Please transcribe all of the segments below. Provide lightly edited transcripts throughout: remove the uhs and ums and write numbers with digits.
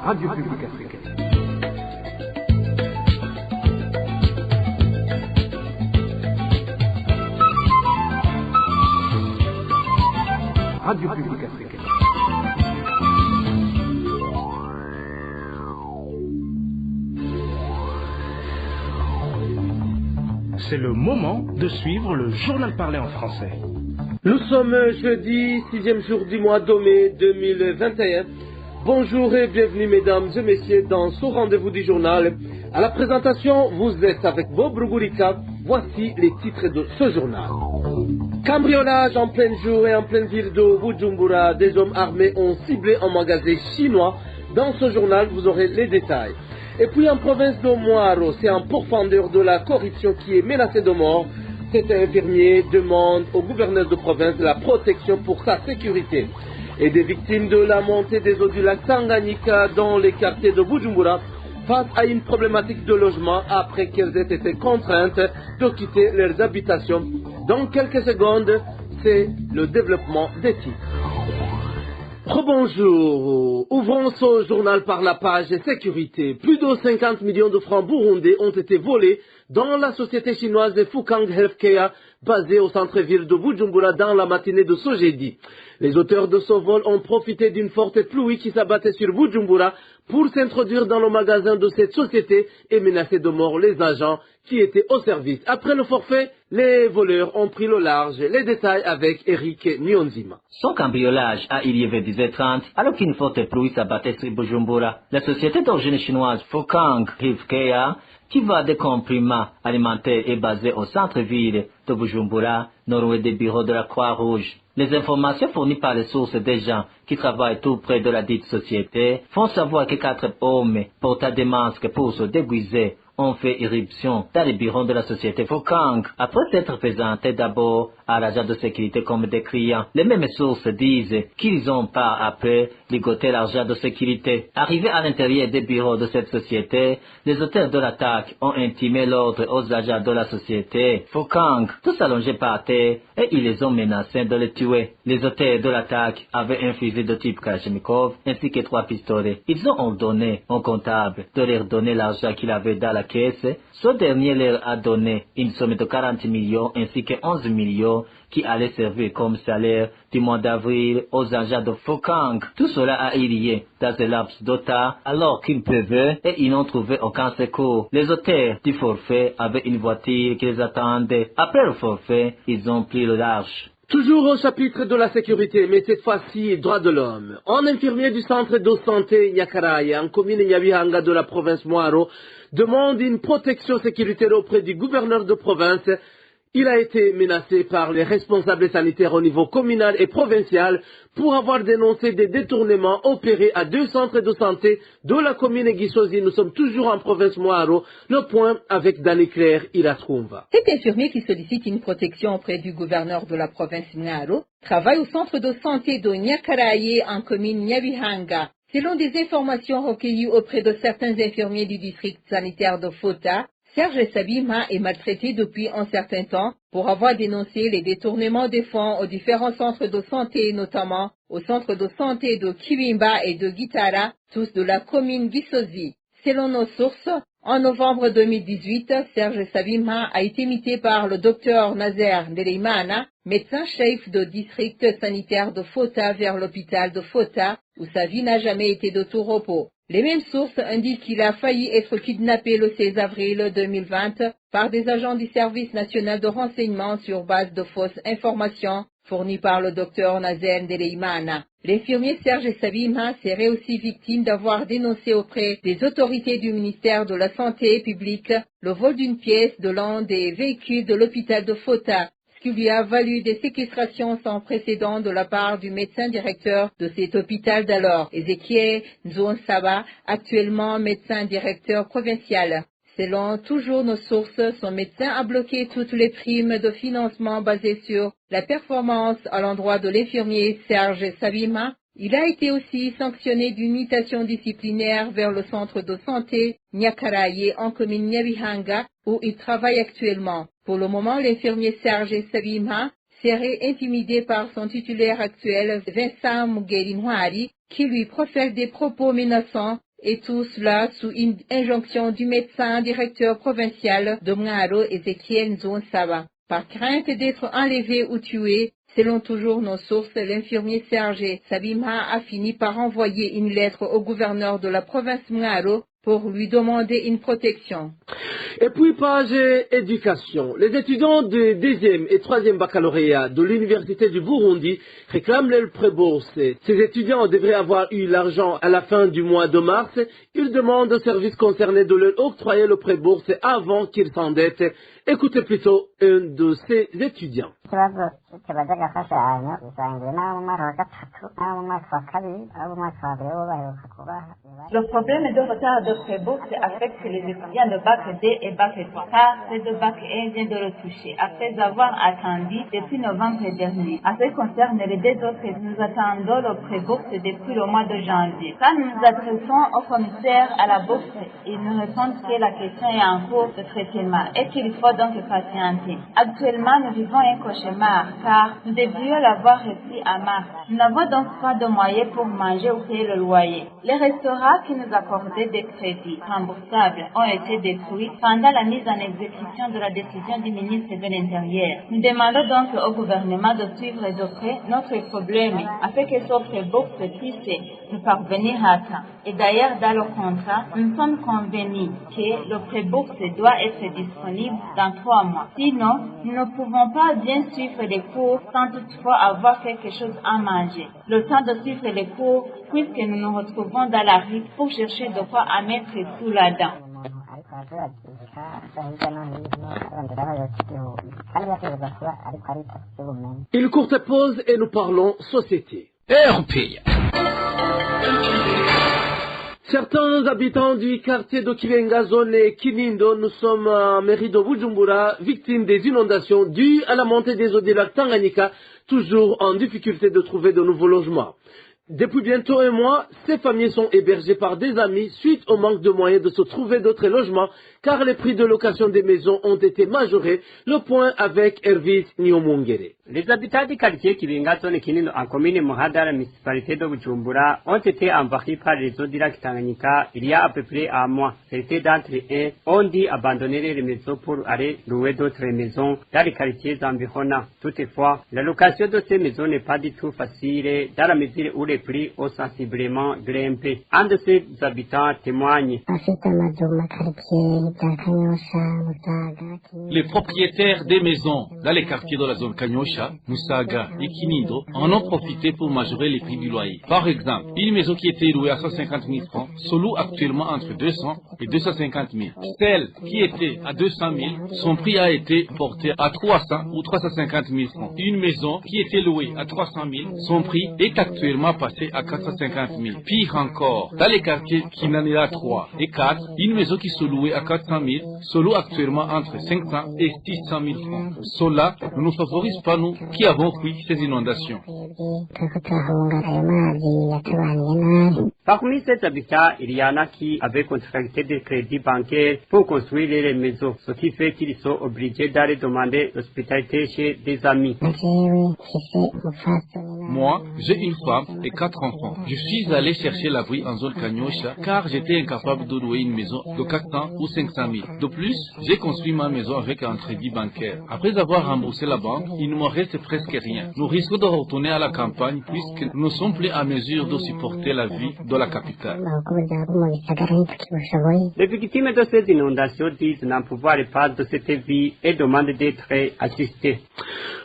Radio Publique Africaine. Radio Publique Africaine. C'est le moment de suivre le journal parlé en français. Nous sommes jeudi, 6e jour du mois de mai 2021. Bonjour et bienvenue mesdames et messieurs dans ce rendez-vous du journal. À la présentation, vous êtes avec Bob Rugurika. Voici les titres de ce journal. Cambriolage en plein jour et en pleine ville de Bujumbura. Des hommes armés ont ciblé un magasin chinois. Dans ce journal, vous aurez les détails. Et puis en province de Moaro, c'est un pourfendeur de la corruption qui est menacé de mort. Cet infirmier demande au gouverneur de province la protection pour sa sécurité. Et des victimes de la montée des eaux du lac Tanganyika dans les quartiers de Bujumbura face à une problématique de logement après qu'elles aient été contraintes de quitter leurs habitations. Dans quelques secondes, c'est le développement des titres. Rebonjour. Ouvrons ce journal par la page sécurité. Plus de 50 millions de francs burundais ont été volés dans la société chinoise de Fukang Healthcare, basée au centre-ville de Bujumbura dans la matinée de ce jeudi. Les auteurs de ce vol ont profité d'une forte pluie qui s'abattait sur Bujumbura pour s'introduire dans le magasin de cette société et menacer de mort les agents qui étaient au service. Après le forfait, les voleurs ont pris le large. Les détails avec Eric Nyonzima. Son cambriolage a eu lieu vers 10h30 alors qu'une forte pluie s'abattait sur Bujumbura. La société d'origine chinoise Fukang Healthcare, qui vend des comprimés alimentaires, est basée au centre-ville de Bujumbura, nord-ouest des bureaux de la Croix-Rouge. Les informations fournies par les sources des gens qui travaillent tout près de la dite société font savoir que 4 hommes portant des masques pour se déguiser ont fait irruption dans les bureaux de la société Fukang après s'être présentés d'abord à l'agent de sécurité comme des clients. Les mêmes sources disent qu'ils ont par après ligoté l'agent de sécurité. Arrivés à l'intérieur des bureaux de cette société, les auteurs de l'attaque ont intimé l'ordre aux agents de la société Fukang, tous allongés par terre, et ils les ont menacés de les tuer. Les auteurs de l'attaque avaient un fusil de type Kalachnikov ainsi que 3 pistolets. Ils ont ordonné au comptable de leur donner l'argent qu'il avait dans la caisse. Ce dernier leur a donné une somme de 40 millions ainsi que 11 millions qui allait servir comme salaire du mois d'avril aux agents de Fukang. Tout cela a eu lieu dans un laps de temps alors qu'il pleuvait et ils n'ont trouvé aucun secours. Les auteurs du forfait avaient une voiture qui les attendait. Après le forfait, ils ont pris le large. Toujours au chapitre de la sécurité, mais cette fois-ci, droits de l'homme. Un infirmier du centre de santé Nyakaraya, en commune Nyabihanga de la province Moaro, demande une protection sécuritaire auprès du gouverneur de province. Il a été menacé par les responsables sanitaires au niveau communal et provincial pour avoir dénoncé des détournements opérés à 2 centres de santé de la commune Gisozi. Nous sommes toujours en province Moaro. Le point avec Dani Claire Iratrumva. Cet infirmier qui sollicite une protection auprès du gouverneur de la province Moaro travaille au centre de santé de Nyakaraye en commune Nyabihanga. Selon des informations recueillies auprès de certains infirmiers du district sanitaire de Fota, Serge Sabima est maltraité depuis un certain temps pour avoir dénoncé les détournements des fonds aux différents centres de santé, notamment au centre de santé de Kibimba et de Gitara, tous de la commune Gisozi. Selon nos sources, en novembre 2018, Serge Sabima a été imité par le docteur Nazer Ndereimana, médecin-chef de district sanitaire de Fota vers l'hôpital de Fota, où sa vie n'a jamais été de tout repos. Les mêmes sources indiquent qu'il a failli être kidnappé le 16 avril 2020 par des agents du service national de renseignement sur base de fausses informations fournies par le docteur Nazen Ndereimana. L'infirmier Serge Sabima serait aussi victime d'avoir dénoncé auprès des autorités du ministère de la Santé publique le vol d'une pièce de l'un des véhicules de l'hôpital de Fota, qui lui a valu des séquestrations sans précédent de la part du médecin directeur de cet hôpital d'alors, Ezekiel Nzonsaba, actuellement médecin directeur provincial. Selon toujours nos sources, son médecin a bloqué toutes les primes de financement basées sur la performance à l'endroit de l'infirmier Serge Sabima. Il a été aussi sanctionné d'une mutation disciplinaire vers le centre de santé Nyakaraye en commune Nyabihanga où il travaille actuellement. Pour le moment, l'infirmier Serge Sabima serait intimidé par son titulaire actuel Vincent Mugelinwari qui lui profère des propos menaçants Et tout cela sous une injonction du médecin directeur provincial de Mngaro, Ezekiel Nzonsaba. Par crainte d'être enlevé ou tué, selon toujours nos sources, l'infirmier Serge Sabima a fini par envoyer une lettre au gouverneur de la province Mngaro pour lui demander une protection. Et puis, page éducation. Les étudiants de 2e et 3e baccalauréat de l'Université du Burundi réclament le pré-bourse. Ces étudiants devraient avoir eu l'argent à la fin du mois de mars. Ils demandent aux services concernés de leur octroyer le pré-bourse avant qu'ils s'endettent. Écoutez plutôt un de ces étudiants. Le problème de retard de pré-bourse affecte les étudiants de bac D et bac 3, car ceux de bac 1 viennent de le toucher, après avoir attendu depuis novembre dernier. En ce qui concerne les deux autres, nous attendons le pré-bourse depuis le mois de janvier. Quand nous nous adressons au commissaire à la bourse, il nous répond que la question est en cours de traitement et qu'il faut donc patienter. Actuellement, nous vivons un cauchemar, car nous devrions l'avoir reçu en mars. Nous n'avons donc pas de moyens pour manger ou payer le loyer. Les restaurants qui nous accordaient des crédits remboursables ont été détruits pendant la mise en exécution de la décision du ministre de l'Intérieur. Nous demandons donc au gouvernement de suivre de près notre problème afin que ce pré-bourse puisse nous parvenir à temps. Et d'ailleurs, dans le contrat, nous sommes convenus que le pré-bourse doit être disponible dans 3 mois. Sinon, nous ne pouvons pas bien suivre les cours sans toutefois avoir quelque chose à manger. Le temps de suivre les cours, puisque nous nous retrouvons dans la rue pour chercher de quoi à mettre sous la dent. Une courte pause et nous parlons société. RPA. Certains habitants du quartier de Kilenga, zone Kinindo, nous sommes en mairie de Bujumbura, victimes des inondations dues à la montée des eaux du lac Tanganyika, toujours en difficulté de trouver de nouveaux logements. Depuis bientôt un mois, ces familles sont hébergées par des amis suite au manque de moyens de se trouver d'autres logements, car les prix de location des maisons ont été majorés. Le point avec Hervis Nyomungere. Les habitants du quartier Kibenga zone Kinindo en commune Muhada à la municipalité de Bujumbura ont été envahis par les eaux du lac Tanganyika il y a à peu près un mois. Certains d'entre eux ont dû abandonner les maisons pour aller louer d'autres maisons dans les quartiers environnants. Toutefois, la location de ces maisons n'est pas du tout facile dans la mesure où les prix ont sensiblement grimpé. Un de ces habitants témoigne. Les propriétaires des maisons dans les quartiers de la zone Kanyosha, Musaga et Kinindo en ont profité pour majorer les prix du loyer. Par exemple, une maison qui était louée à 150 000 francs se loue actuellement entre 200 et 250 000. Celle qui était à 200 000, son prix a été porté à 300 ou 350 000 francs. Une maison qui était louée à 300 000, son prix est actuellement passé à 450 000. Pire encore, dans les quartiers Kinanira 3 et 4, une maison qui se louait à 400 000 se loue actuellement entre 500 et 600 000 francs. Cela ne nous favorise pas, nous qui avons fui ces inondations. Parmi ces habitants, il y en a qui avaient contracté des crédits bancaires pour construire les maisons, ce qui fait qu'ils sont obligés d'aller demander l'hospitalité chez des amis. Moi, j'ai une femme et 4 enfants. Je suis allé chercher l'abri en zone Kanyosha car j'étais incapable de louer une maison de 400 ou 500 000. De plus, j'ai construit ma maison avec un crédit bancaire. Après avoir remboursé la banque, il ne me reste presque rien. Nous risquons de retourner à la campagne puisque nous ne sommes plus à mesure de supporter la vie de la capitale. Les victimes de ces inondations disent n'en pouvoir pas de cette vie et demandent d'être assistées.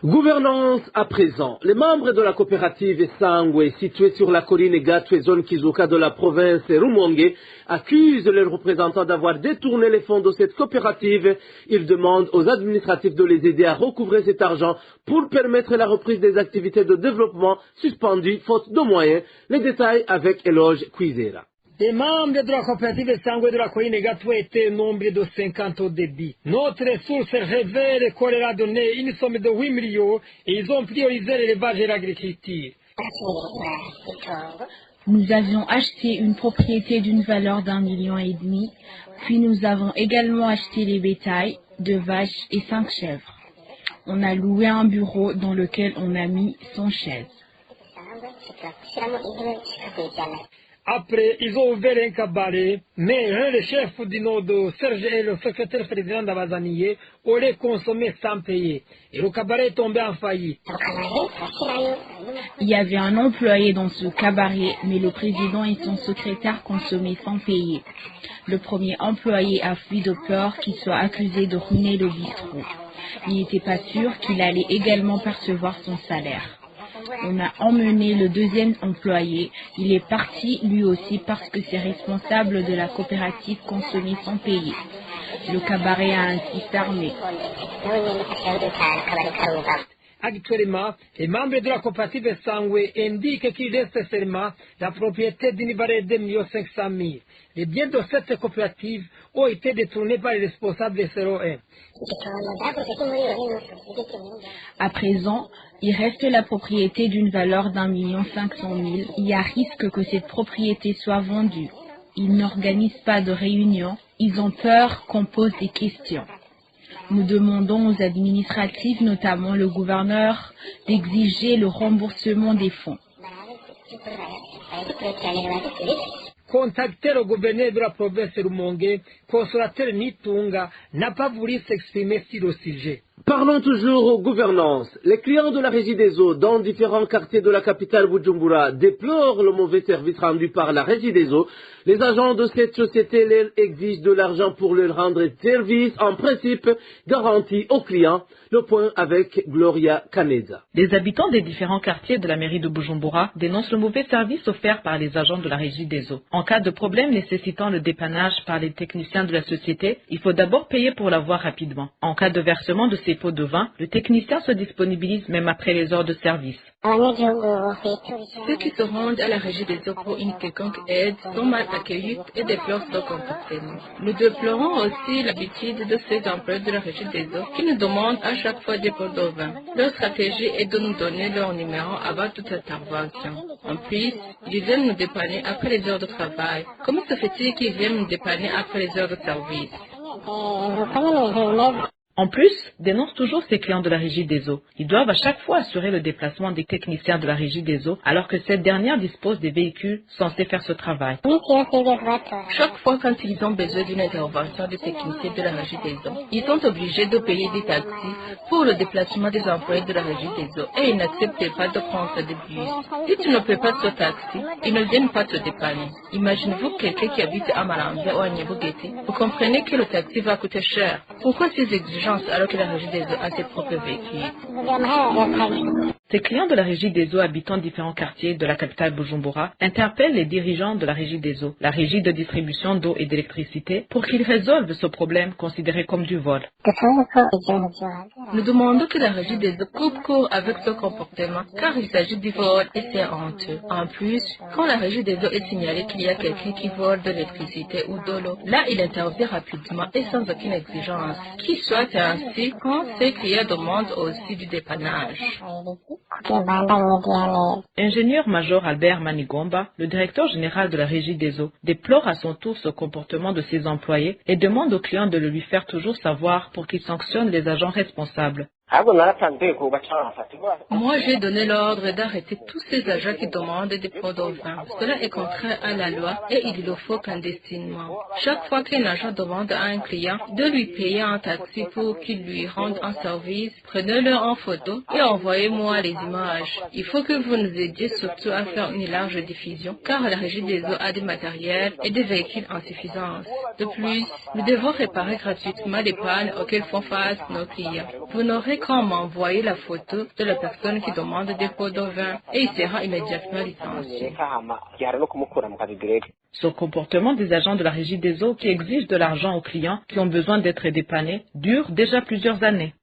Gouvernance à présent. Les membres de la coopérative Sangwe, située sur la colline Gatwe, zone Kizuka de la province Rumonge, accusent leurs représentants d'avoir détourné les fonds de cette coopérative. Ils demandent aux administratifs de les aider à recouvrer cet argent pour permettre la reprise des activités de développement suspendues faute de moyens. Les détails avec Eloge Kwizera. Les membres de la coopérative Sangwe de la colline Gatwe étaient nombre de 50 au débit. Notre source révèle qu'on leur a donné une somme de 8 millions et ils ont priorisé l'élevage et l'agriculture. Nous avions acheté une propriété d'une valeur d'1,5 million, puis nous avons également acheté les bétails, 2 vaches et 5 chèvres. On a loué un bureau dans lequel on a mis 100 chaises. Après, ils ont ouvert un cabaret, mais le chef du Nord, Serge et le secrétaire président d'Abazanier auraient consommé sans payer. Et le cabaret est tombé en faillite. Il y avait un employé dans ce cabaret, mais le président et son secrétaire consommaient sans payer. Le premier employé a fui de peur qu'il soit accusé de ruiner le bistrot. Il n'était pas sûr qu'il allait également percevoir son salaire. On a emmené le deuxième employé. Il est parti lui aussi parce que c'est responsable de la coopérative consommée sans payer. Le cabaret a ainsi fermé. Actuellement, les membres de la coopérative Sangwe indiquent qu'il reste seulement la propriété d'une valeur de 2 500 000. Les biens de cette coopérative ont été détournés par les responsables de 01. À présent, il reste la propriété d'une valeur d'1 500 000. Il y a risque que cette propriété soit vendue. Ils n'organisent pas de réunion. Ils ont peur qu'on pose des questions. Nous demandons aux administratifs, notamment le gouverneur, d'exiger le remboursement des fonds. Contacter le gouverneur de la province de Rumongue, consolateur Nitunga, n'a pas voulu s'exprimer sur le sujet. Parlons toujours aux gouvernances. Les clients de la Régie des eaux dans différents quartiers de la capitale Bujumbura déplorent le mauvais service rendu par la Régie des eaux. Les agents de cette société leur exigent de l'argent pour leur rendre service, en principe garanti aux clients. Le point avec Gloria Caneza. Les habitants des différents quartiers de la mairie de Bujumbura dénoncent le mauvais service offert par les agents de la Régie des eaux. En cas de problème nécessitant le dépannage par les techniciens de la société, il faut d'abord payer pour l'avoir rapidement. En cas de versement de ces pots de vin, le technicien se disponibilise même après les heures de service. Ceux qui se rendent à la Régie des eaux pour une quelconque aide sont mal accueillis et déplorent ce comportement. Nous déplorons aussi l'habitude de ces employés de la Régie des eaux qui nous demandent à chaque fois des pots de vin. Leur stratégie est de nous donner leur numéro avant toute intervention. En plus, ils viennent nous dépanner après les heures de travail. Comment se fait-il qu'ils viennent nous dépanner après les heures de service? En plus, dénoncent toujours ces clients de la Régie des eaux. Ils doivent à chaque fois assurer le déplacement des techniciens de la Régie des eaux, alors que cette dernière dispose des véhicules censés faire ce travail. Chaque fois quand ils ont besoin d'une intervention des techniciens de la Régie des eaux, ils sont obligés de payer des taxis pour le déplacement des employés de la Régie des eaux et ils n'acceptent pas de prendre des bus. Si tu ne paies pas ce taxi, ils ne viennent pas te dépanner. Imaginez-vous quelqu'un qui habite à Malambia ou à Nyebugete. Vous comprenez que le taxi va coûter cher. Pourquoi ces exigences alors que la Régie des eaux a ses propres véhicules? Ces clients de la Régie des eaux habitant différents quartiers de la capitale Bujumbura interpellent les dirigeants de la Régie des eaux, la Régie de distribution d'eau et d'électricité, pour qu'ils résolvent ce problème considéré comme du vol. Nous demandons que la Régie des eaux coupe court avec ce comportement, car il s'agit du vol et c'est honteux. En plus, quand la Régie des eaux est signalée qu'il y a quelqu'un qui vole de l'électricité ou de l'eau, là il intervient rapidement et sans aucune exigence. Qu'il soit ainsi quand ces clients demandent aussi du dépannage. Ingénieur-major Albert Manigomba, le directeur général de la Régie des eaux, déplore à son tour ce comportement de ses employés et demande aux clients de le lui faire toujours savoir pour qu'il sanctionne les agents responsables. Moi, j'ai donné l'ordre d'arrêter tous ces agents qui demandent des pots de vin. Cela est contraire à la loi et il le faut clandestinement. Chaque fois qu'un agent demande à un client de lui payer un taxi pour qu'il lui rende un service, prenez-le en photo et envoyez-moi les images. Il faut que vous nous aidiez surtout à faire une large diffusion, car la Régie des eaux a des matériels et des véhicules en suffisance. De plus, nous devons réparer gratuitement les pannes auxquelles font face nos clients. Vous n'aurez qu'à m'envoyer la photo de la personne qui demande des pots de vin et il sera immédiatement licencié. Ce comportement des agents de la Régie des eaux qui exigent de l'argent aux clients qui ont besoin d'être dépannés dure déjà plusieurs années.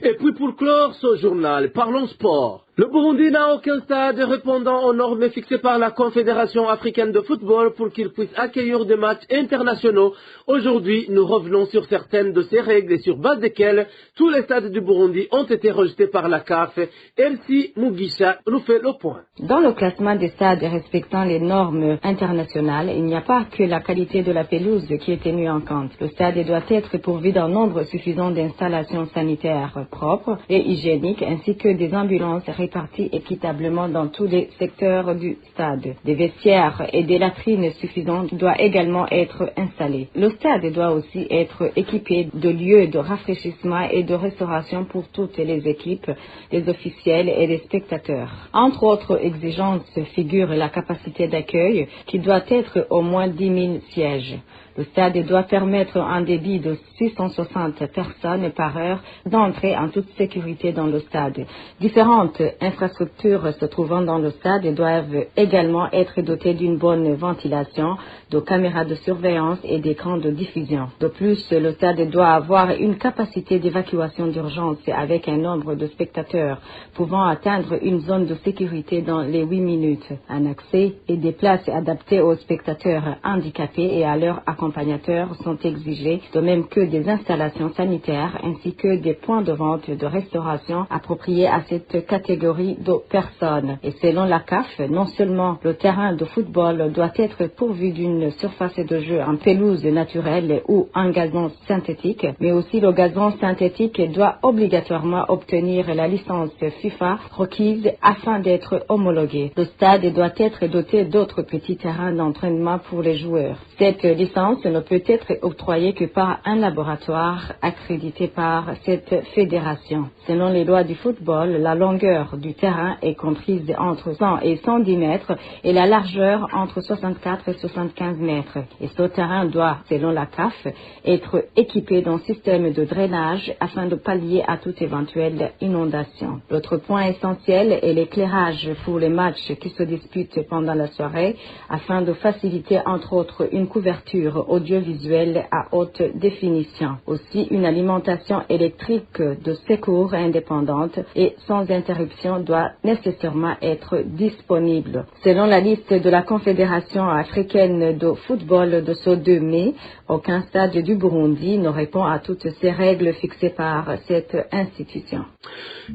Et puis pour clore ce journal, parlons sport. Le Burundi n'a aucun stade répondant aux normes fixées par la Confédération africaine de football pour qu'il puisse accueillir des matchs internationaux. Aujourd'hui, nous revenons sur certaines de ces règles et sur base desquelles tous les stades du Burundi ont été rejetés par la CAF. Elsie Mugisha nous fait le point. Dans le classement des stades respectant les normes internationales, il n'y a pas que la qualité de la pelouse qui est tenue en compte. Le stade doit être pourvu d'un nombre suffisant d'installations sanitaires sanitaires propres et hygiéniques ainsi que des ambulances réparties équitablement dans tous les secteurs du stade. Des vestiaires et des latrines suffisantes doivent également être installés. Le stade doit aussi être équipé de lieux de rafraîchissement et de restauration pour toutes les équipes, les officiels et les spectateurs. Entre autres exigences figure la capacité d'accueil qui doit être au moins 10 000 sièges. Le stade doit permettre un débit de 660 personnes par heure d'entrer en toute sécurité dans le stade. Différentes infrastructures se trouvant dans le stade doivent également être dotées d'une bonne ventilation, de caméras de surveillance et d'écrans de diffusion. De plus, le stade doit avoir une capacité d'évacuation d'urgence avec un nombre de spectateurs pouvant atteindre une zone de sécurité dans les 8 minutes. Un accès et des places adaptées aux spectateurs handicapés et à leurs accompagnateurs sont exigés, de même que des installations sanitaires ainsi que des points de vente et de restauration appropriés à cette catégorie de personnes. Et selon la CAF, non seulement le terrain de football doit être pourvu d'une surface de jeu en pelouse naturelle ou en gazon synthétique, mais aussi le gazon synthétique doit obligatoirement obtenir la licence FIFA requise afin d'être homologué. Le stade doit être doté d'autres petits terrains d'entraînement pour les joueurs. Cette licence ne peut être octroyée que par un laboratoire accrédité par cette fédération. Selon les lois du football, la longueur du terrain est comprise entre 100 et 110 mètres et la largeur entre 64 et 75 mètres. Et ce terrain doit, selon la CAF, être équipé d'un système de drainage afin de pallier à toute éventuelle inondation. L'autre point essentiel est l'éclairage pour les matchs qui se disputent pendant la soirée afin de faciliter entre autres une couverture audiovisuelle à haute définition. Aussi, une alimentation électrique de secours indépendante et sans interruption doit nécessairement être disponible. Selon la liste de la Confédération africaine de football de ce 2 mai, aucun stade du Burundi ne répond à toutes ces règles fixées par cette institution.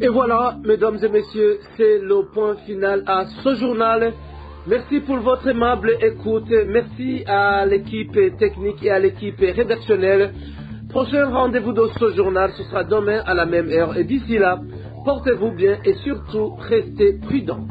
Et voilà, mesdames et messieurs, c'est le point final à ce journal. Merci pour votre aimable écoute. Merci à l'équipe technique et à l'équipe rédactionnelle. Prochain rendez-vous de ce journal, ce sera demain à la même heure. Et d'ici là, portez-vous bien et surtout, restez prudents.